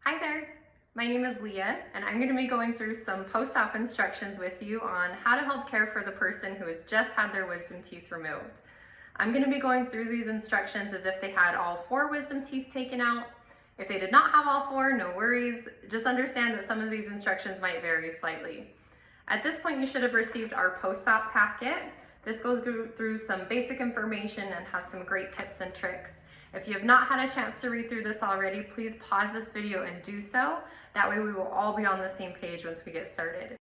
Hi there, my name is Leah, and I'm going to be going through some post-op instructions with you on how to help care for the person who has just had their wisdom teeth removed. I'm going to be going through these instructions as if they had all 4 wisdom teeth taken out. If they did not have all 4, no worries. Just understand that some of these instructions might vary slightly. At this point, you should have received our post-op packet. This goes through some basic information and has some great tips and tricks. If you have not had a chance to read through this already, please pause this video and do so. That way we will all be on the same page once we get started.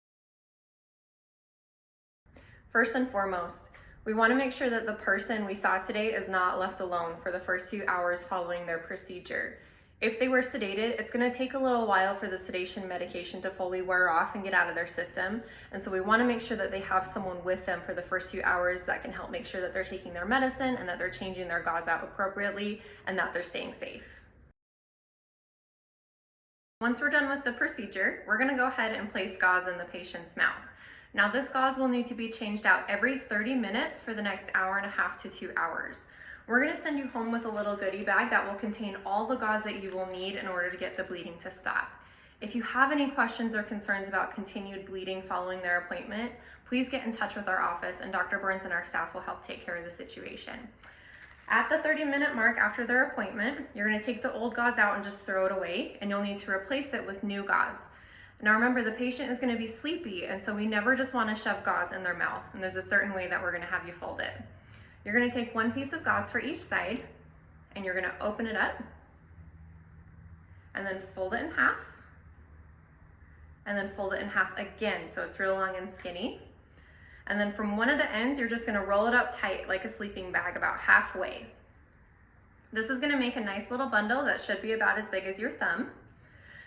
First and foremost, we want to make sure that the person we saw today is not left alone for the first 2 hours following their procedure. If they were sedated, it's going to take a little while for the sedation medication to fully wear off and get out of their system. And so we want to make sure that they have someone with them for the first few hours that can help make sure that they're taking their medicine and that they're changing their gauze out appropriately and that they're staying safe. Once we're done with the procedure, we're going to go ahead and place gauze in the patient's mouth. Now this gauze will need to be changed out every 30 minutes for the next hour and a half to 2 hours. We're going to send you home with a little goodie bag that will contain all the gauze that you will need in order to get the bleeding to stop. If you have any questions or concerns about continued bleeding following their appointment, please get in touch with our office and Dr. Burns and our staff will help take care of the situation. At the 30-minute mark after their appointment, you're going to take the old gauze out and just throw it away, and you'll need to replace it with new gauze. Now remember, the patient is going to be sleepy, and so we never just want to shove gauze in their mouth, and there's a certain way that we're going to have you fold it. You're going to take one piece of gauze for each side, and you're going to open it up, and then fold it in half, and then fold it in half again, so it's real long and skinny. And then from one of the ends, you're just going to roll it up tight like a sleeping bag, about halfway. This is going to make a nice little bundle that should be about as big as your thumb.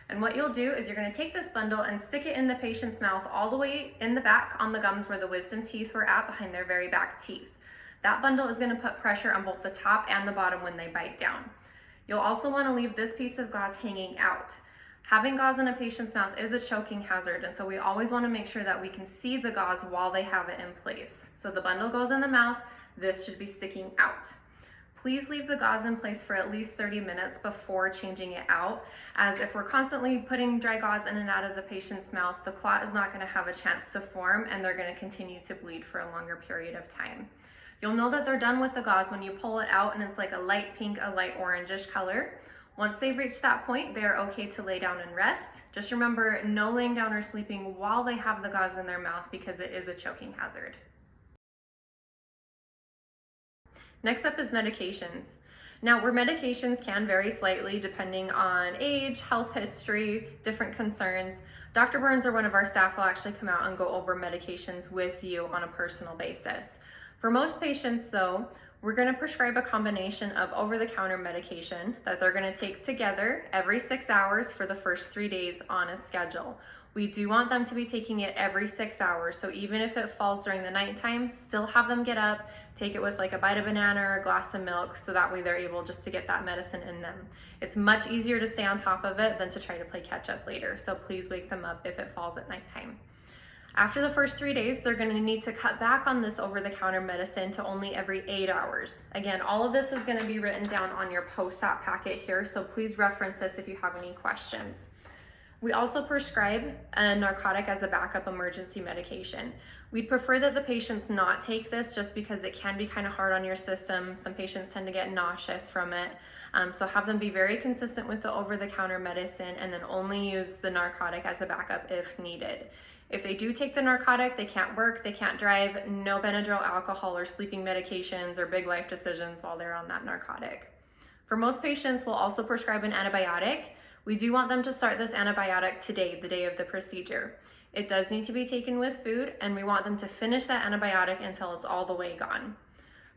And what you'll do is you're going to take this bundle and stick it in the patient's mouth all the way in the back on the gums where the wisdom teeth were at, behind their very back teeth. That bundle is going to put pressure on both the top and the bottom when they bite down. You'll also want to leave this piece of gauze hanging out. Having gauze in a patient's mouth is a choking hazard, and so we always want to make sure that we can see the gauze while they have it in place. So the bundle goes in the mouth, this should be sticking out. Please leave the gauze in place for at least 30 minutes before changing it out, as if we're constantly putting dry gauze in and out of the patient's mouth, the clot is not going to have a chance to form and they're going to continue to bleed for a longer period of time. You'll know that they're done with the gauze when you pull it out and it's like a light pink, a light orangish color. Once they've reached that point, they are okay to lay down and rest. Just remember, no laying down or sleeping while they have the gauze in their mouth because it is a choking hazard. Next up is medications. Now, where medications can vary slightly depending on age, health history, different concerns, Dr. Burns or one of our staff will actually come out and go over medications with you on a personal basis. For most patients though, we're going to prescribe a combination of over-the-counter medication that they're going to take together every 6 hours for the first 3 days on a schedule. We do want them to be taking it every 6 hours, so even if it falls during the nighttime, still have them get up, take it with like a bite of banana or a glass of milk, so that way they're able just to get that medicine in them. It's much easier to stay on top of it than to try to play catch up later, so please wake them up if it falls at nighttime. After the first 3 days, they're going to need to cut back on this over-the-counter medicine to only every 8 hours. Again, all of this is going to be written down on your post-op packet here, so please reference this if you have any questions. We also prescribe a narcotic as a backup emergency medication. We'd prefer that the patients not take this just because it can be kind of hard on your system. Some patients tend to get nauseous from it. So have them be very consistent with the over-the-counter medicine and then only use the narcotic as a backup if needed. If they do take the narcotic, they can't work, they can't drive, no Benadryl, alcohol, or sleeping medications or big life decisions while they're on that narcotic. For most patients, we'll also prescribe an antibiotic. We do want them to start this antibiotic today, the day of the procedure. It does need to be taken with food, and we want them to finish that antibiotic until it's all the way gone.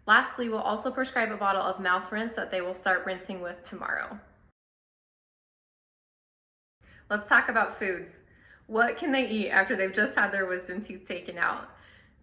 Lastly, we'll also prescribe a bottle of mouth rinse that they will start rinsing with tomorrow. Let's talk about foods. What can they eat after they've just had their wisdom teeth taken out?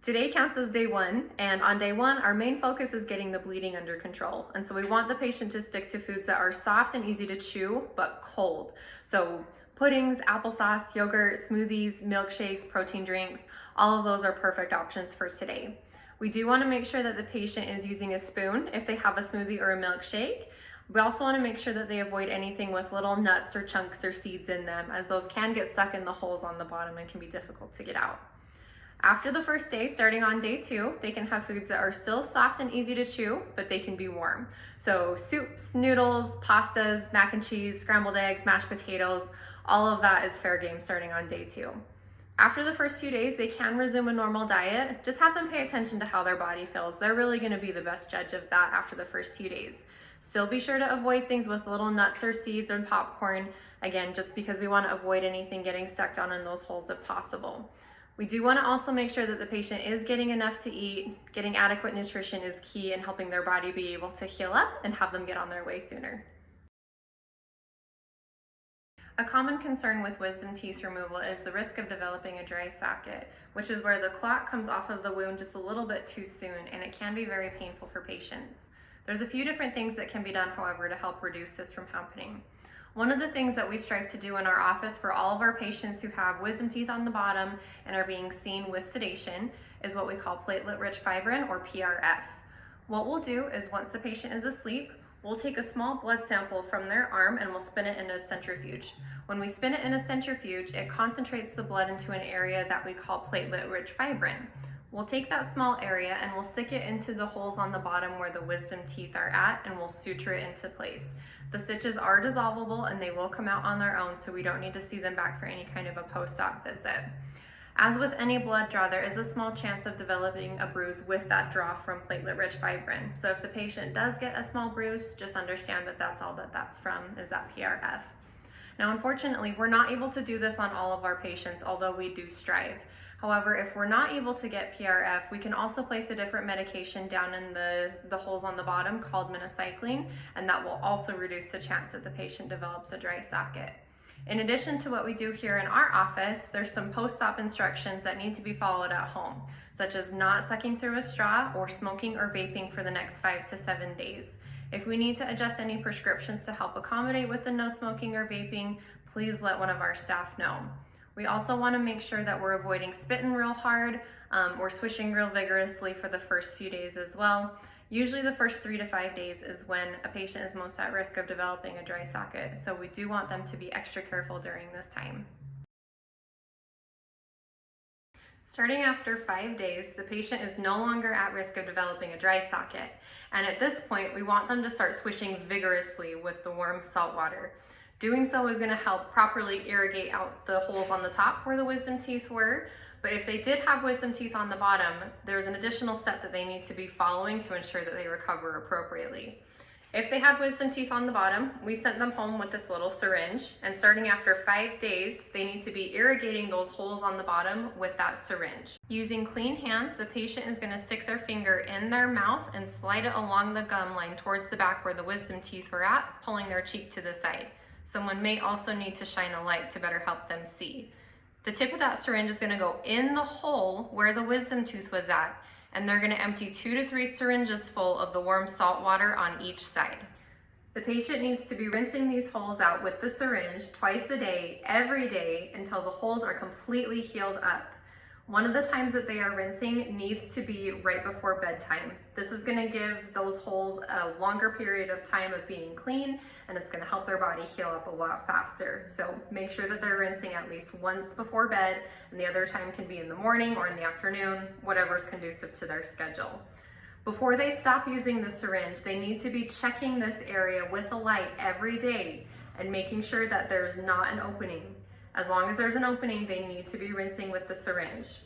Today counts as day 1, and on day 1, our main focus is getting the bleeding under control. And so we want the patient to stick to foods that are soft and easy to chew, but cold. So puddings, applesauce, yogurt, smoothies, milkshakes, protein drinks, all of those are perfect options for today. We do want to make sure that the patient is using a spoon if they have a smoothie or a milkshake. We also want to make sure that they avoid anything with little nuts or chunks or seeds in them, as those can get stuck in the holes on the bottom and can be difficult to get out. After the first day, starting on day 2, they can have foods that are still soft and easy to chew, but they can be warm. So soups, noodles, pastas, mac and cheese, scrambled eggs, mashed potatoes, all of that is fair game starting on day 2. After the first few days, they can resume a normal diet. Just have them pay attention to how their body feels. They're really going to be the best judge of that after the first few days. Still be sure to avoid things with little nuts or seeds or popcorn, again, just because we want to avoid anything getting stuck down in those holes if possible. We do want to also make sure that the patient is getting enough to eat. Getting adequate nutrition is key in helping their body be able to heal up and have them get on their way sooner. A common concern with wisdom teeth removal is the risk of developing a dry socket, which is where the clot comes off of the wound just a little bit too soon, and it can be very painful for patients. There's a few different things that can be done, however, to help reduce this from happening. One of the things that we strive to do in our office for all of our patients who have wisdom teeth on the bottom and are being seen with sedation is what we call platelet-rich fibrin, or PRF. What we'll do is, once the patient is asleep, we'll take a small blood sample from their arm and we'll spin it in a centrifuge. When we spin it in a centrifuge, it concentrates the blood into an area that we call platelet-rich fibrin. We'll take that small area and we'll stick it into the holes on the bottom where the wisdom teeth are at, and we'll suture it into place. The stitches are dissolvable and they will come out on their own, so we don't need to see them back for any kind of a post-op visit. As with any blood draw, there is a small chance of developing a bruise with that draw from platelet-rich fibrin. So if the patient does get a small bruise, just understand that that's all that that's from, is that PRF. Now, unfortunately, we're not able to do this on all of our patients, although we do strive. However, if we're not able to get PRF, we can also place a different medication down in the holes on the bottom called minocycline, and that will also reduce the chance that the patient develops a dry socket. In addition to what we do here in our office, there's some post-op instructions that need to be followed at home, such as not sucking through a straw or smoking or vaping for the next 5 to 7 days. If we need to adjust any prescriptions to help accommodate with the no smoking or vaping, please let one of our staff know. We also want to make sure that we're avoiding spitting real hard or swishing real vigorously for the first few days as well. Usually the first 3 to 5 days is when a patient is most at risk of developing a dry socket, so we do want them to be extra careful during this time. Starting after 5 days, the patient is no longer at risk of developing a dry socket, and at this point we want them to start swishing vigorously with the warm salt water. Doing so is going to help properly irrigate out the holes on the top where the wisdom teeth were, but if they did have wisdom teeth on the bottom, there's an additional step that they need to be following to ensure that they recover appropriately. If they had wisdom teeth on the bottom, we sent them home with this little syringe, and starting after 5 days, they need to be irrigating those holes on the bottom with that syringe. Using clean hands, the patient is going to stick their finger in their mouth and slide it along the gum line towards the back where the wisdom teeth were at, pulling their cheek to the side. Someone may also need to shine a light to better help them see. The tip of that syringe is going to go in the hole where the wisdom tooth was at, and they're going to empty 2 to 3 syringes full of the warm salt water on each side. The patient needs to be rinsing these holes out with the syringe twice a day, every day, until the holes are completely healed up. One of the times that they are rinsing needs to be right before bedtime. This is going to give those holes a longer period of time of being clean, and it's going to help their body heal up a lot faster. So make sure that they're rinsing at least once before bed, and the other time can be in the morning or in the afternoon, whatever's conducive to their schedule. Before they stop using the syringe, they need to be checking this area with a light every day and making sure that there's not an opening. As long as there's an opening, they need to be rinsing with the syringe.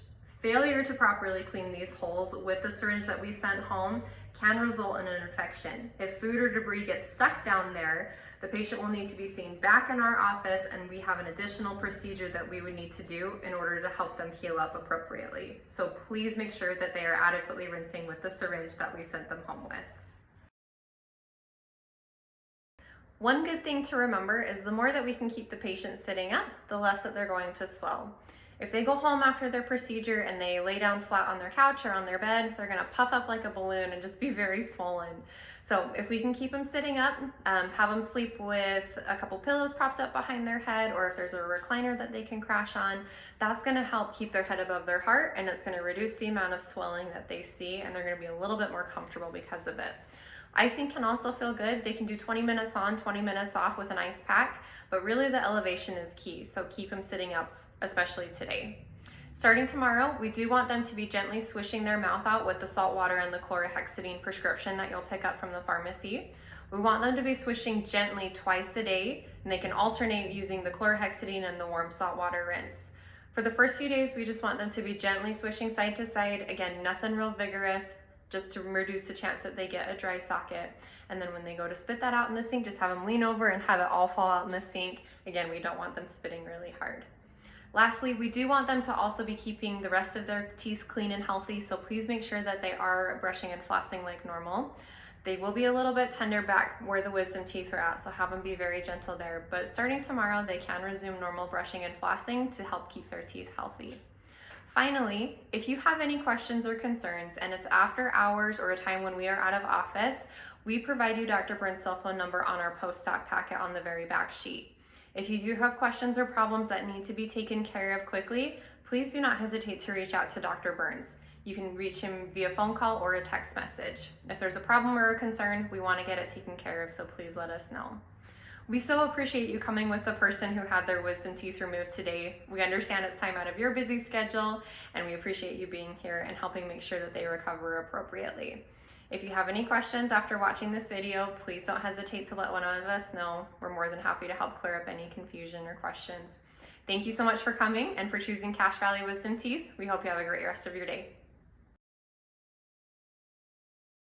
Failure to properly clean these holes with the syringe that we sent home can result in an infection. If food or debris gets stuck down there, the patient will need to be seen back in our office, and we have an additional procedure that we would need to do in order to help them heal up appropriately. So please make sure that they are adequately rinsing with the syringe that we sent them home with. One good thing to remember is the more that we can keep the patient sitting up, the less that they're going to swell. If they go home after their procedure and they lay down flat on their couch or on their bed, they're going to puff up like a balloon and just be very swollen. So if we can keep them sitting up, have them sleep with a couple pillows propped up behind their head, or if there's a recliner that they can crash on, that's going to help keep their head above their heart, and it's going to reduce the amount of swelling that they see, and they're going to be a little bit more comfortable because of it. Icing can also feel good. They can do 20 minutes on, 20 minutes off with an ice pack, but really the elevation is key, so keep them sitting up, especially today. Starting tomorrow, we do want them to be gently swishing their mouth out with the salt water and the chlorhexidine prescription that you'll pick up from the pharmacy. We want them to be swishing gently twice a day, and they can alternate using the chlorhexidine and the warm salt water rinse. For the first few days, we just want them to be gently swishing side to side. Again, nothing real vigorous, just to reduce the chance that they get a dry socket. And then when they go to spit that out in the sink, just have them lean over and have it all fall out in the sink. Again, we don't want them spitting really hard. Lastly, we do want them to also be keeping the rest of their teeth clean and healthy, so please make sure that they are brushing and flossing like normal. They will be a little bit tender back where the wisdom teeth are at, so have them be very gentle there. But starting tomorrow, they can resume normal brushing and flossing to help keep their teeth healthy. Finally, if you have any questions or concerns and it's after hours or a time when we are out of office, we provide you Dr. Burns' cell phone number on our post-op packet on the very back sheet. If you do have questions or problems that need to be taken care of quickly, please do not hesitate to reach out to Dr. Burns. You can reach him via phone call or a text message. If there's a problem or a concern, we want to get it taken care of, so please let us know. We so appreciate you coming with the person who had their wisdom teeth removed today. We understand it's time out of your busy schedule, and we appreciate you being here and helping make sure that they recover appropriately. If you have any questions after watching this video, please don't hesitate to let one of us know. We're more than happy to help clear up any confusion or questions. Thank you so much for coming and for choosing Cache Valley Wisdom Teeth. We hope you have a great rest of your day.